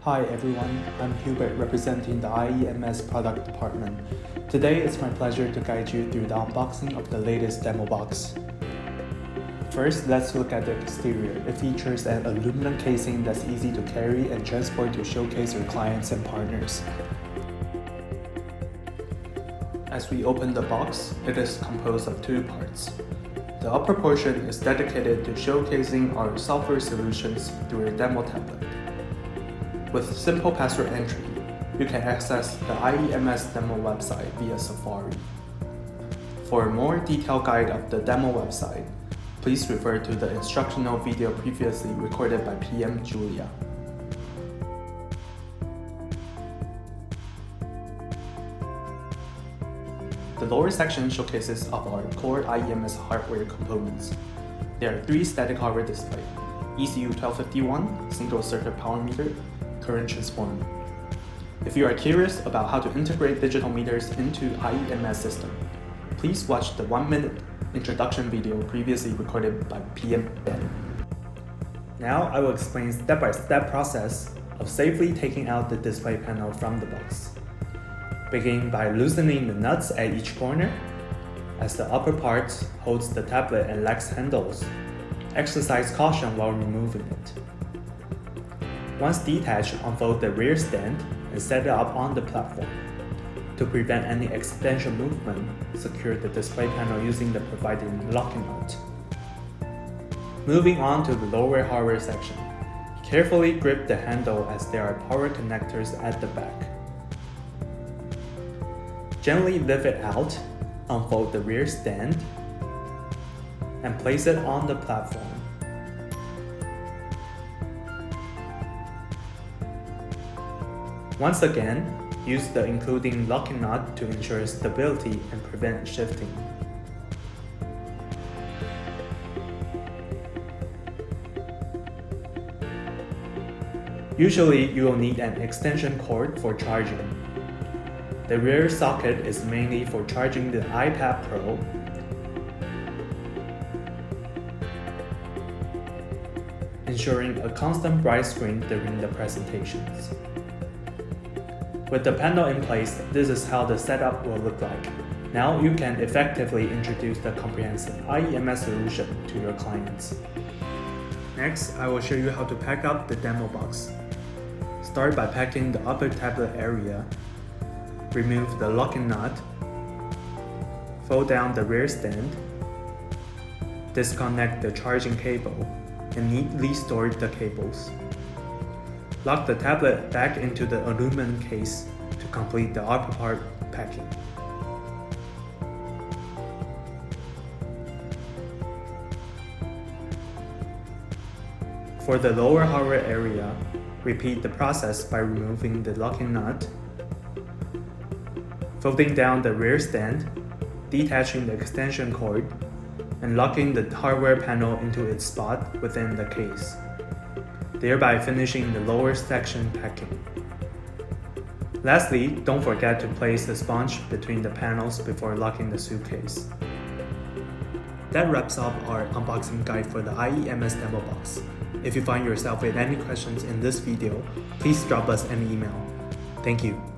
Hi everyone, I'm Hubert representing the IEMS product department. Today it's my pleasure to guide you through the unboxing of the latest demo box. First, let's look at the exterior. It features an aluminum casing that's easy to carry and transport to showcase your clients and partners. As we open the box, it is composed of two parts. The upper portion is dedicated to showcasing our software solutions through a demo tablet. With simple password entry, you can access the IEMS demo website via Safari. For a more detailed guide of the demo website, please refer to the instructional video previously recorded by PM Julia. The lower section showcases of our core IEMS hardware components. There are three static hardware displays: ECU 1251, single circuit power meter, current transformer. If you are curious about how to integrate digital meters into IEMS system, please watch the 1-minute introduction video previously recorded by PM Ben. Now I will explain step-by-step process of safely taking out the display panel from the box. Begin by loosening the nuts at each corner. As the upper part holds the tablet and lacks handles, exercise caution while removing it. Once detached, unfold the rear stand and set it up on the platform. To prevent any accidental movement, secure the display panel using the provided locking nut. Moving on to the lower hardware section. Carefully grip the handle as there are power connectors at the back. Gently lift it out, unfold the rear stand, and place it on the platform. Once again, use the including locking nut to ensure stability and prevent shifting. Usually, you will need an extension cord for charging. The rear socket is mainly for charging the iPad Pro, ensuring a constant bright screen during the presentations. With the panel in place, this is how the setup will look like. Now you can effectively introduce the comprehensive IEMS solution to your clients. Next, I will show you how to pack up the demo box. Start by packing the upper tablet area. Remove the locking nut. Fold down the rear stand. Disconnect the charging cable and neatly store the cables. Lock the tablet back into the aluminum case to complete the upper part packing. For the lower hardware area, repeat the process by removing the locking nut, folding down the rear stand, detaching the extension cord, and locking the hardware panel into its spot within the case, thereby finishing the lower section packing. Lastly, don't forget to place the sponge between the panels before locking the suitcase. That wraps up our unboxing guide for the IEMS demo box. If you find yourself with any questions in this video, please drop us an email. Thank you.